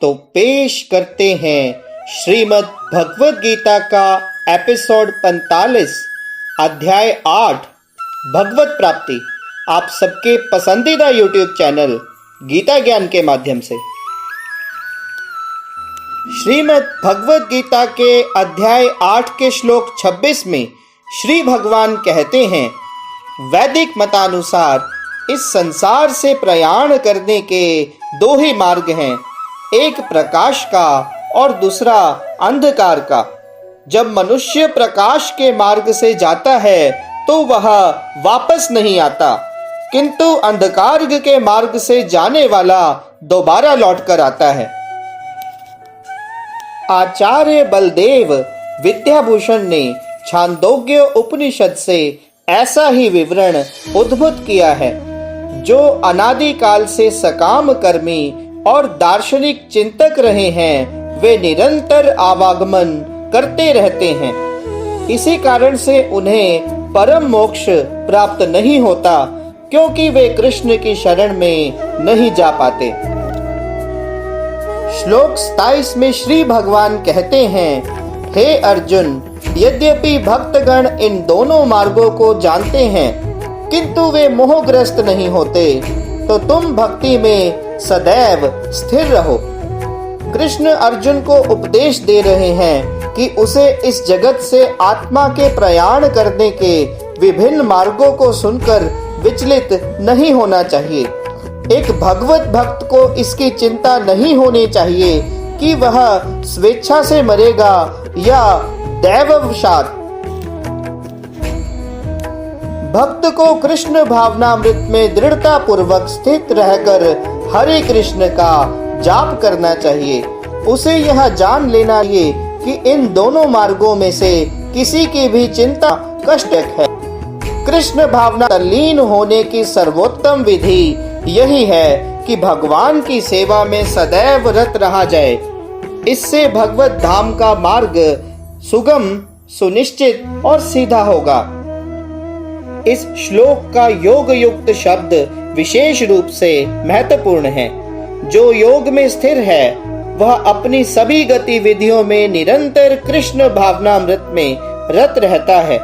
तो पेश करते हैं श्रीमद् भगवद गीता का एपिसोड 45 अध्याय 8 भगवत प्राप्ति, आप सबके पसंदीदा YouTube चैनल गीता ज्ञान के माध्यम से। श्रीमद् भगवद गीता के अध्याय 8 के श्लोक 26 में श्री भगवान कहते हैं, वैदिक मतानुसार इस संसार से प्रयाण करने के दो ही मार्ग हैं, एक प्रकाश का और दूसरा अंधकार का। जब मनुष्य प्रकाश के मार्ग से जाता है तो वह वापस नहीं आता, किंतु अंधकार के मार्ग से जाने वाला दोबारा लौटकर आता है। आचार्य बलदेव विद्याभूषण ने छांदोग्य उपनिषद से ऐसा ही विवरण उद्भुत किया है। जो अनादिकाल से सकाम कर्मी और दार्शनिक चिंतक रहे हैं, वे निरंतर आवागमन करते रहते हैं। इसी कारण से उन्हें परम मोक्ष प्राप्त नहीं होता, क्योंकि वे कृष्ण की शरण में नहीं जा पाते। श्लोक 27 में श्री भगवान कहते हैं, हे अर्जुन, यद्यपि भक्तगण इन दोनों मार्गों को जानते हैं, किंतु वे मोहग्रस्त नहीं होते, तो तुम भक्ति में सदैव स्थिर रहो। कृष्ण अर्जुन को उपदेश दे रहे हैं कि उसे इस जगत से आत्मा के प्रयाण करने के विभिन्न मार्गों को सुनकर विचलित नहीं होना चाहिए। एक भगवत भक्त को इसकी चिंता नहीं होनी चाहिए कि वह स्वेच्छा से मरेगा या दैववशात। भक्त को कृष्ण भावनामृत में दृढ़ता पूर्वक स्थित रहकर हरे कृष्ण का जाप करना चाहिए। उसे यह जान लेना चाहिए कि इन दोनों मार्गों में से किसी की भी चिंता कष्टक है। कृष्ण भावना तल्लीन होने की सर्वोत्तम विधि यही है कि भगवान की सेवा में सदैव रत रहा जाए। इससे भगवत धाम का मार्ग सुगम, सुनिश्चित और सीधा होगा। इस श्लोक का योग युक्त शब्द विशेष रूप से महत्वपूर्ण है। जो योग में स्थिर है वह अपनी सभी गतिविधियों में निरंतर कृष्ण भावनामृत में रत रहता है।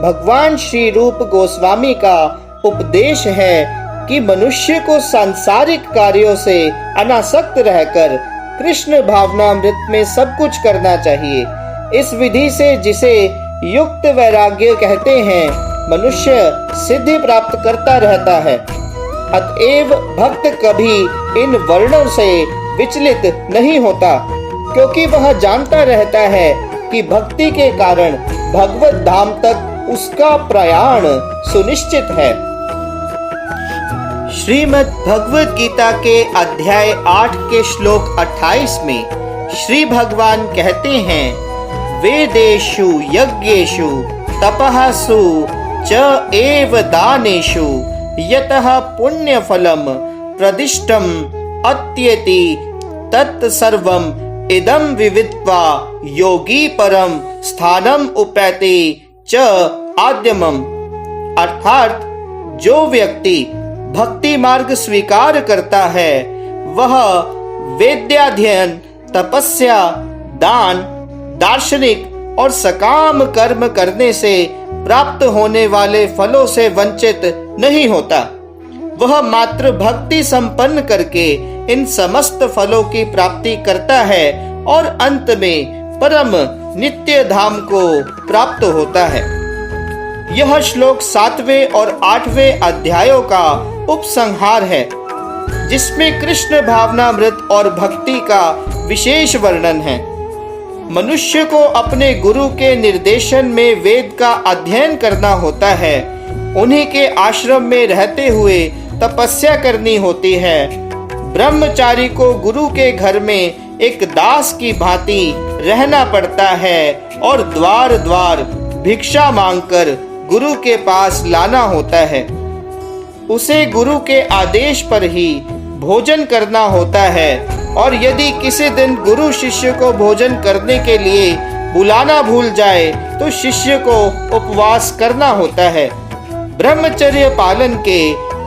भगवान श्री रूप गोस्वामी का उपदेश है कि मनुष्य को सांसारिक कार्यों से अनासक्त रहकर कृष्ण भावनामृत में सब कुछ करना चाहिए। इस विधि से, जिसे युक्त वैराग्य कहते हैं, मनुष्य सिद्धि प्राप्त करता रहता है। अतएव भक्त कभी इन वर्णों से विचलित नहीं होता, क्योंकि वह जानता रहता है कि भक्ति के कारण भगवत धाम तक उसका प्रयाण सुनिश्चित है। श्रीमद् भगवद गीता के अध्याय 8 के श्लोक 28 में श्री भगवान कहते हैं, वेदेषु यज्ञेषु तपःसु च एव दानेषु यतः पुण्यफलम प्रदिष्टम अत्येति तत्सर्वम इदं विवित्वा योगी परम स्थानम उपैति च आद्यमम। अर्थात जो व्यक्ति भक्ति मार्ग स्वीकार करता है, वह वेद्याध्ययन, तपस्या, दान, दार्शनिक और सकाम कर्म करने से प्राप्त होने वाले फलों से वंचित नहीं होता। वह मात्र भक्ति संपन्न करके इन समस्त फलों की प्राप्ति करता है और अंत में परम नित्य धाम को प्राप्त होता है। यह श्लोक 7वें और 8वें अध्यायों का उपसंहार है, जिसमें कृष्ण भावनामृत और भक्ति का विशेष वर्णन है। मनुष्य को अपने गुरु के निर्देशन में वेद का अध्ययन करना होता है। उन्हीं के आश्रम में रहते हुए तपस्या करनी होती है। ब्रह्मचारी को गुरु के घर में एक दास की भांति रहना पड़ता है और द्वार द्वार भिक्षा मांगकर गुरु के पास लाना होता है। उसे गुरु के आदेश पर ही भोजन करना होता है, और यदि किसी दिन गुरु शिष्य को भोजन करने के लिए बुलाना भूल जाए तो शिष्य को उपवास करना होता है। ब्रह्मचर्य पालन के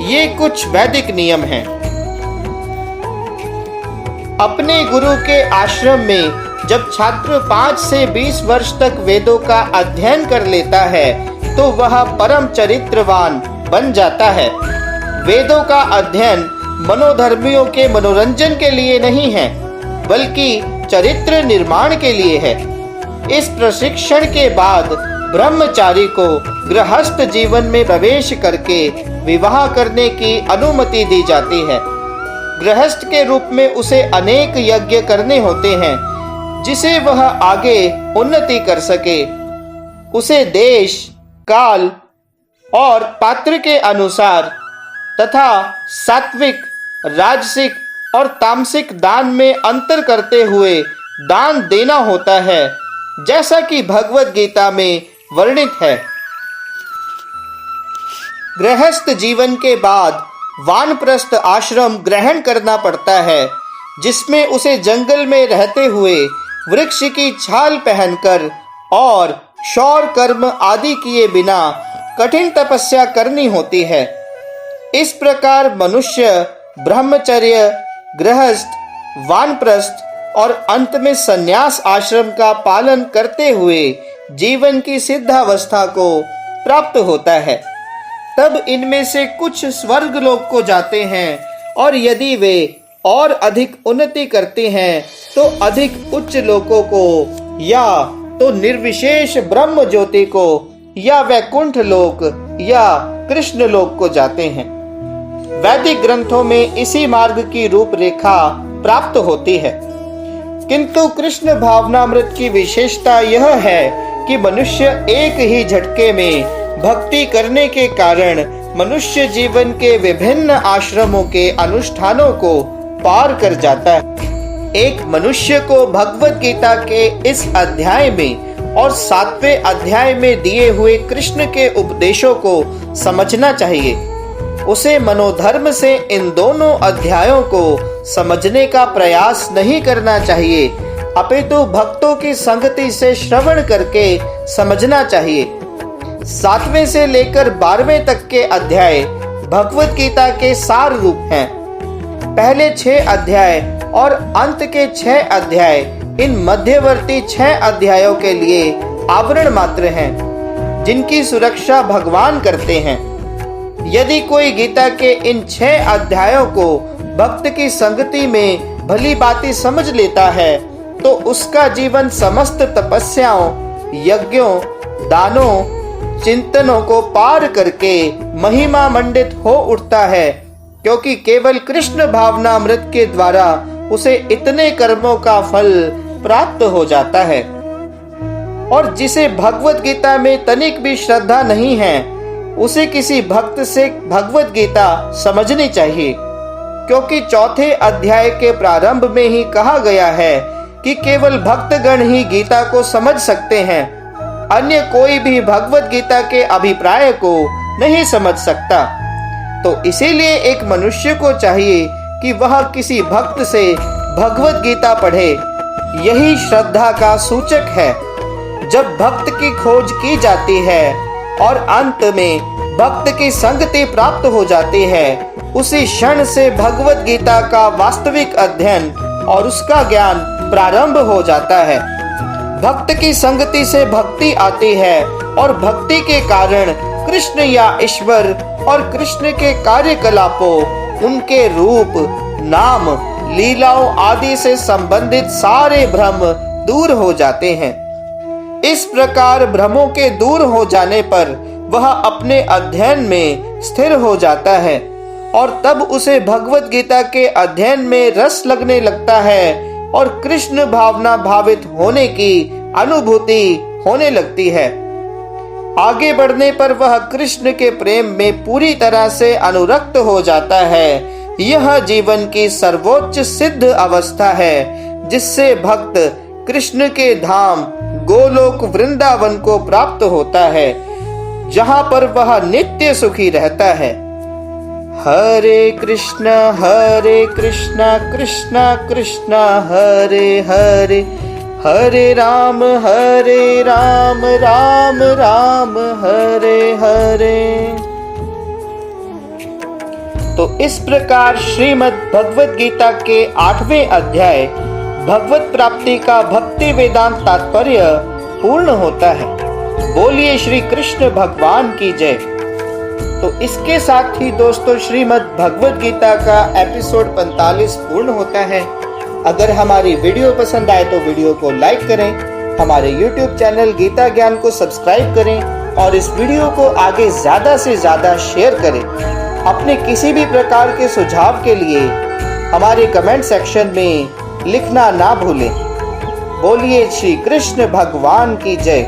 ये कुछ वैदिक नियम हैं। अपने गुरु के आश्रम में जब छात्र 5 से 20 वर्ष तक वेदों का अध्ययन कर लेता है तो वह परम चरित्रवान बन जाता है। वेदों का अध्ययन मनोधर्मियों के मनोरंजन के लिए नहीं है, बल्कि चरित्र निर्माण के लिए है। इस प्रशिक्षण के बाद ब्रह्मचारी को गृहस्थ जीवन में प्रवेश करके विवाह करने की अनुमति दी जाती है। गृहस्थ के रूप में उसे अनेक यज्ञ करने होते हैं, जिसे वह आगे उन्नति कर सके। उसे देश, काल और पात्र के अनुसार तथा सात्विक, राजसिक और तामसिक दान में अंतर करते हुए दान देना होता है, जैसा कि भगवत गीता में वर्णित है। गृहस्थ जीवन के बाद वानप्रस्थ आश्रम ग्रहण करना पड़ता है, जिसमें उसे जंगल में रहते हुए वृक्ष की छाल पहनकर और शौर कर्म आदि किए बिना कठिन तपस्या करनी होती है। इस प्रकार मनुष्य ब्रह्मचर्य, गृहस्थ, वानप्रस्थ और अंत में संन्यास आश्रम का पालन करते हुए जीवन की सिद्धावस्था को प्राप्त होता है। तब इनमें से कुछ स्वर्ग लोक को जाते हैं और यदि वे और अधिक उन्नति करते हैं तो अधिक उच्च लोकों को या तो निर्विशेष ब्रह्म ज्योति को या वैकुंठ लोक या कृष्ण लोक को जाते हैं। वैदिक ग्रंथों में इसी मार्ग की रूपरेखा प्राप्त होती है, किंतु कृष्ण भावनामृत की विशेषता यह है कि मनुष्य एक ही झटके में भक्ति करने के कारण मनुष्य जीवन के विभिन्न आश्रमों के अनुष्ठानों को पार कर जाता है। एक मनुष्य को भगवत गीता के इस अध्याय में और 7वें अध्याय में दिए हुए कृष्ण के उपदेशों को समझना चाहिए। उसे मनोधर्म से इन दोनों अध्यायों को समझने का प्रयास नहीं करना चाहिए, अपितु भक्तों की संगति से श्रवण करके समझना चाहिए। 7वें से लेकर 12वें तक के अध्याय भगवत गीता के सार रूप हैं। पहले 6 अध्याय और अंत के 6 अध्याय इन मध्यवर्ती 6 अध्यायों के लिए आवरण मात्र हैं, जिनकी सुरक्षा भगवान करते हैं। यदि कोई गीता के इन 6 अध्यायों को भक्त की संगति में भली बातें समझ लेता है तो उसका जीवन समस्त तपस्याओं, यज्ञों, दानों, चिंतनों को पार करके महिमा मंडित हो उठता है, क्योंकि केवल कृष्ण भावनामृत के द्वारा उसे इतने कर्मों का फल प्राप्त हो जाता है। और जिसे भगवत गीता में तनिक भी श्रद्धा नहीं है, उसे किसी भक्त से भगवत गीता समझनी चाहिए, क्योंकि 4थे अध्याय के प्रारंभ में ही कहा गया है कि केवल भक्तगण ही गीता को समझ सकते हैं, अन्य कोई भी भगवत गीता के अभिप्राय को नहीं समझ सकता। तो इसीलिए एक मनुष्य को चाहिए कि वह किसी भक्त से भगवत गीता पढ़े। यही श्रद्धा का सूचक है। जब भक्त की खोज की जाती है और अंत में भक्त की संगति प्राप्त हो जाती है, उसी क्षण से भगवत गीता का वास्तविक अध्ययन और उसका ज्ञान प्रारंभ हो जाता है। भक्त की संगति से भक्ति आती है और भक्ति के कारण कृष्ण या ईश्वर और कृष्ण के कार्यकलापों, उनके रूप, नाम, लीलाओं आदि से संबंधित सारे भ्रम दूर हो जाते हैं। इस प्रकार भ्रमों के दूर हो जाने पर वह अपने अध्ययन में स्थिर हो जाता है और तब उसे भगवत गीता के अध्ययन में रस लगने लगता है और कृष्ण भावना भावित होने की अनुभूति होने लगती है। आगे बढ़ने पर वह कृष्ण के प्रेम में पूरी तरह से अनुरक्त हो जाता है। यह जीवन की सर्वोच्च सिद्ध अवस्था है, जिससे भक्त कृष्ण के धाम गोलोक वृंदावन को प्राप्त होता है, जहाँ पर वह नित्य सुखी रहता है। हरे कृष्णा कृष्णा कृष्णा हरे हरे, हरे राम राम राम हरे हरे। तो इस प्रकार श्रीमद् भगवत गीता के 8वें अध्याय भगवत प्राप्ति का भक्ति वेदांत तात्पर्य पूर्ण होता है। बोलिए श्री कृष्ण भगवान की जय। तो इसके साथ ही दोस्तों श्रीमद् भगवत गीता का एपिसोड 45 पूर्ण होता है। अगर हमारी वीडियो पसंद आए तो वीडियो को लाइक करें, हमारे YouTube चैनल गीता ज्ञान को सब्सक्राइब करें और इस वीडियो को आगे ज्यादा से ज्यादा शेयर करें। अपने किसी भी प्रकार के सुझाव के लिए हमारे कमेंट सेक्शन में लिखना ना भूलें। बोलिए श्री कृष्ण भगवान की जय।